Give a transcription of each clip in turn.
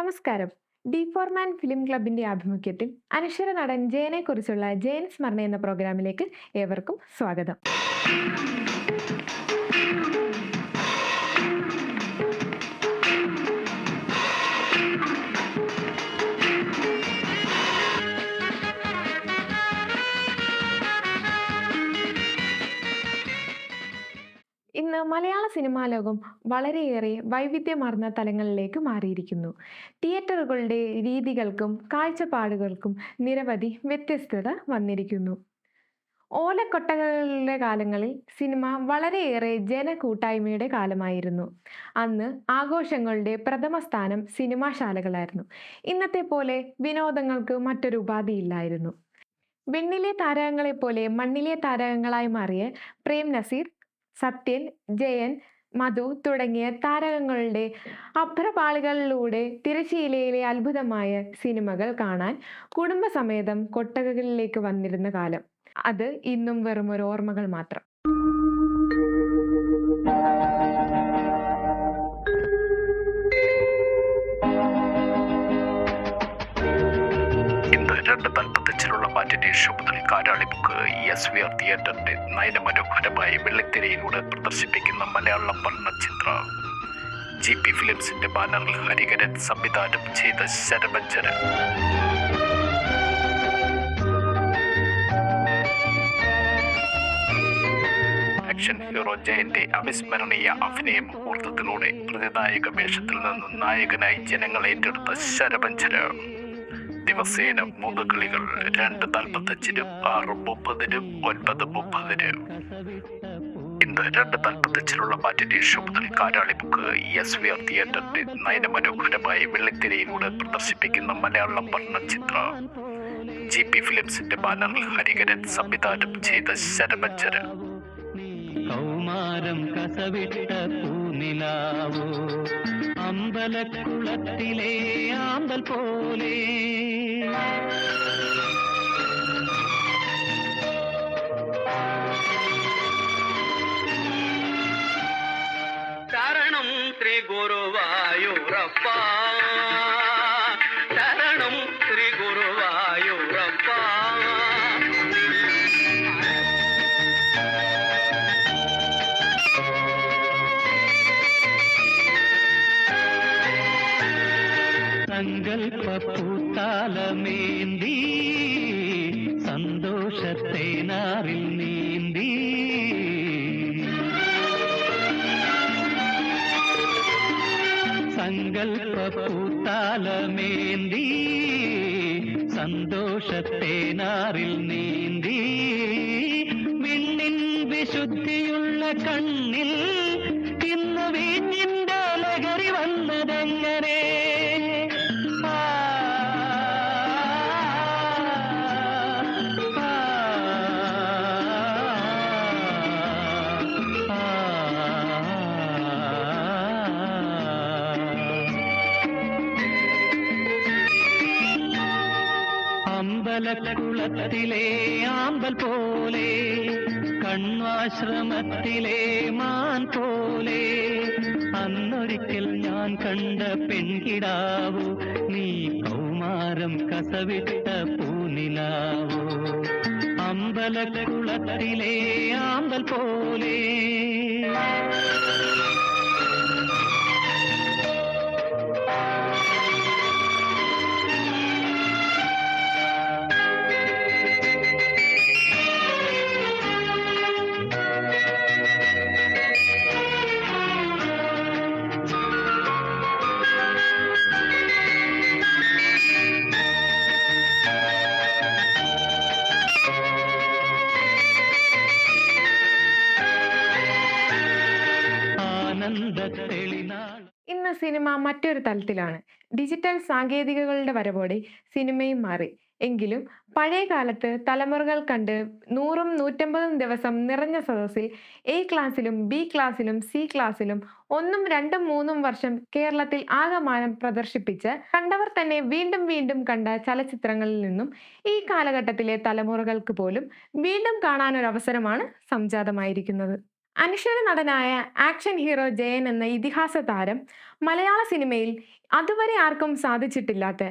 നമസ്കാരം. ഡി ഫോർമാൻ ഫിലിം ക്ലബിന്റെ ആഭിമുഖ്യത്തിൽ അനശ്വര നടൻ ജയനെക്കുറിച്ചുള്ള ജയൻ സ്മരണ എന്ന പ്രോഗ്രാമിലേക്ക് ഏവർക്കും സ്വാഗതം. ഇന്ന് മലയാള സിനിമാ ലോകം വളരെയേറെ വൈവിധ്യമാർന്ന തലങ്ങളിലേക്ക് മാറിയിരിക്കുന്നു. തിയേറ്ററുകളുടെ രീതികൾക്കും കാഴ്ചപ്പാടുകൾക്കും നിരവധി വ്യത്യസ്തത വന്നിരിക്കുന്നു. ഓലക്കൊട്ടകളുടെ കാലങ്ങളിൽ സിനിമ വളരെയേറെ ജനകൂട്ടായ്മയുടെ കാലമായിരുന്നു. അന്ന് ആഘോഷങ്ങളുടെ പ്രഥമ സ്ഥാനം സിനിമാശാലകളായിരുന്നു. ഇന്നത്തെ പോലെ വിനോദങ്ങൾക്ക് മറ്റൊരു ഉപാധിയില്ലായിരുന്നു. വെണ്ണിലെ താരങ്ങളെപ്പോലെ മണ്ണിലെ താരങ്ങളായി മാറിയ പ്രേം നസീർ, സത്യൻ, ജയൻ, മധു തുടങ്ങിയ താരങ്ങളുടെ അഭ്രപാളികളിലൂടെ തിരശ്ശീലയിലെ അത്ഭുതമായ സിനിമകൾ കാണാൻ കുടുംബസമേതം കൊട്ടകകളിലേക്ക് വന്നിരുന്ന കാലം. അത് ഇന്നും വെറും ഒരു ഓർമ്മകൾ മാത്രം. ഇന്ന് 2:45 മാറ്റിന്റെ ഷോ മുതൽ കാരാളിമുക്ക് SVR തിയേറ്ററിന്റെ നയനമനോഹരമായി വെള്ളിത്തിരയിലൂടെ പ്രദർശിപ്പിക്കുന്ന മലയാളം വർണ്ണചിത്രം GP ഫിലിംസിന്റെ ബാനറിൽ ഹരിഹരൻ സംവിധാനം ചെയ്ത ശരഭഞ്ജനം. ആക്ഷൻ ഹീറോ ജയന്റെ അവിസ്മരണീയ അഭിനയ മുഹൂർത്തത്തിലൂടെ പ്രതിനായക വേഷത്തിൽ നിന്ന് നായകനായി ജനങ്ങൾ ഏറ്റെടുത്ത ശരഭഞ്ജനം. ദിവസേന 3 കളികൾ 2:45-നും 6:30-നും 9:30-നും. ഇന്ന് 2:45 മാറ്റിന്റെ ഷോ മുതൽ കാരാളിമുക്ക് SVR തിയേറ്ററിന്റെ നയനമനോഹരമായി വെള്ളിത്തിരയിലൂടെ പ്രദർശിപ്പിക്കുന്ന മലയാളം വർണ്ണചിത്രം GP ഫിലിംസിന്റെ ബാനറിൽ ഹരിഹരൻ സംവിധാനം ചെയ്ത ശരഭഞ്ജനം. കൗമാരം കസവിട്ട പൂനിലാവോ അമ്പലക്കുളത്തിലെ ആമ്പൽ പോലെ ശരണം ശ്രീ ഗുരുവായൂരപ്പ, ശരണം ശ്രീ ഗുരുവായൂരപ്പ. സങ്കൽപ്പ പൂത്താലമേന്തി സന്തോഷത്തെ നാറിൽ നീന്തി സങ്കൽപ്പ പൂത്താലമേന്തി സന്തോഷത്തെ നാറിൽ നീന്തി വിണ്ണിൻ വിശുദ്ധിയുള്ള കണ്ണിൽ ഇന്ന് വീഞ്ഞിന്റെ ലഹരി വന്നതെങ്ങനെ? അമ്പലക്കുളത്തിലെ ആമ്പൽ പോലെ കണ്വാശ്രമത്തിലെ മാൻ പോലെ അന്നൊരിക്കൽ ഞാൻ കണ്ട പെൺകിടാവോ നീ കൗമാരം കസവിട്ട പൂനിലാവോ അമ്പലക്കുളത്തിലെ ആമ്പൽ പോലെ. ഇന്ന് സിനിമ മറ്റൊരു തലത്തിലാണ്. ഡിജിറ്റൽ സാങ്കേതികതകളുടെ വരവോടെ സിനിമയും മാറി. എങ്കിലും പഴയ കാലത്ത് തലമുറകൾ കണ്ട് 100ഉം 150ഉം ദിവസം നിറഞ്ഞ സദസ്സിൽ A ക്ലാസ്സിലും B ക്ലാസ്സിലും C ക്ലാസ്സിലും 1ഉം 2ഉം 3ഉം വർഷം കേരളത്തിൽ ആകമാനം പ്രദർശിപ്പിച്ച് കണ്ടവർ തന്നെ വീണ്ടും വീണ്ടും കണ്ട ചലച്ചിത്രങ്ങളിൽ നിന്നും ഈ കാലഘട്ടത്തിലെ തലമുറകൾക്ക് പോലും വീണ്ടും കാണാനൊരവസരമാണ് സംജാതമായിരിക്കുന്നത്. അനശ്വര നടനായ ആക്ഷൻ ഹീറോ ജയൻ എന്ന ഇതിഹാസ താരം മലയാള സിനിമയിൽ അതുവരെ ആർക്കും സാധിച്ചിട്ടില്ലാത്ത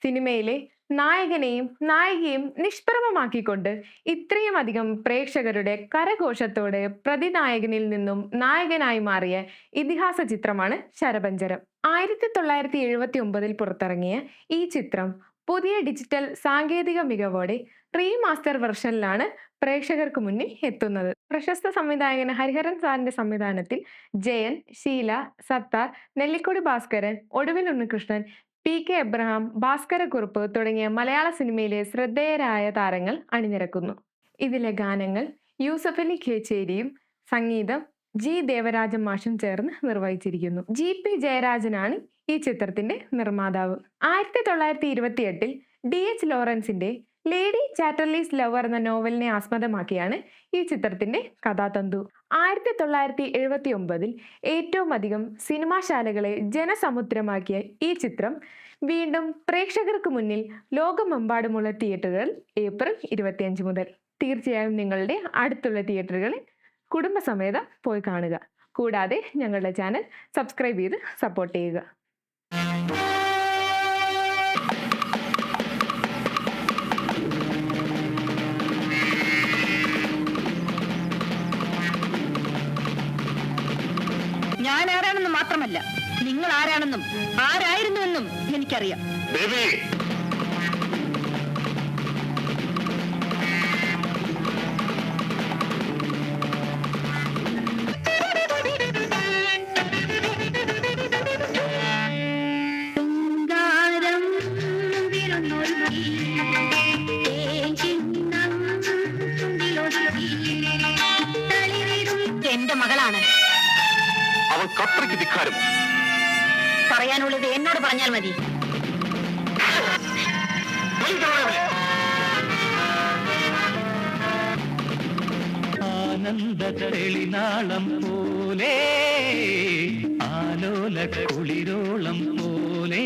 സിനിമയിലെ നായകനെയും നായികയും നിഷ്പ്രഭമാക്കിക്കൊണ്ട് ഇത്രയും അധികം പ്രേക്ഷകരുടെ കരഘോഷത്തോടെ പ്രതിനായകനിൽ നിന്നും നായകനായി മാറിയ ഇതിഹാസ ചിത്രമാണ് ശരപഞ്ചരം. 1979 പുറത്തിറങ്ങിയ ഈ ചിത്രം പുതിയ ഡിജിറ്റൽ സാങ്കേതിക മികവോടെ റീമാസ്റ്റർ വെർഷനിലാണ് പ്രേക്ഷകർക്ക് മുന്നിൽ എത്തുന്നത്. പ്രശസ്ത സംവിധായകൻ ഹരിഹരൻ സാറിന്റെ സംവിധാനത്തിൽ ജയൻ, ഷീല, സത്താർ, നെല്ലിക്കൊടി ഭാസ്കരൻ, ഒടുവിൽ ഉണ്ണികൃഷ്ണൻ, PK എബ്രഹാം, ഭാസ്കരക്കുറുപ്പ് തുടങ്ങിയ മലയാള സിനിമയിലെ ശ്രദ്ധേയരായ താരങ്ങൾ അണിനിരക്കുന്നു. ഇതിലെ ഗാനങ്ങൾ യൂസഫലി കേച്ചേരിയും സംഗീതം G ദേവരാജൻ മാഷും ചേർന്ന് നിർവഹിച്ചിരിക്കുന്നു. GP ജയരാജനാണ് ഈ ചിത്രത്തിന്റെ നിർമ്മാതാവ്. 1928 DH ലോറൻസിന്റെ ലേഡി ചാറ്റർലീസ് ലവർ എന്ന നോവലിനെ ആസ്പദമാക്കിയാണ് ഈ ചിത്രത്തിന്റെ കഥാതന്തു. 1979 ഏറ്റവും അധികം സിനിമാശാലകളെ ജനസമുദ്രമാക്കിയ ഈ ചിത്രം വീണ്ടും പ്രേക്ഷകർക്ക് മുന്നിൽ ലോകമെമ്പാടുമുള്ള തിയേറ്ററുകൾ ഏപ്രിൽ 25 മുതൽ. തീർച്ചയായും നിങ്ങളുടെ അടുത്തുള്ള തിയേറ്ററുകളിൽ കുടുംബസമേതം പോയി കാണുക. കൂടാതെ ഞങ്ങളുടെ ചാനൽ സബ്സ്ക്രൈബ് ചെയ്ത് സപ്പോർട്ട് ചെയ്യുക. ഞാൻ ആരാണെന്ന് മാത്രമല്ല, നിങ്ങൾ ആരാണെന്നും ആരായിരുന്നുവെന്നും എനിക്കറിയാം. എന്റെ മകളാണ്. അവൾ കത്രയ്ക്ക് ധിക്കാരം. പറയാനുള്ളത് എന്നോട് പറഞ്ഞാൽ മതി. ആനന്ദ തെളിനാളം പോലെ, ആലോല കുളിരോളം പോലെ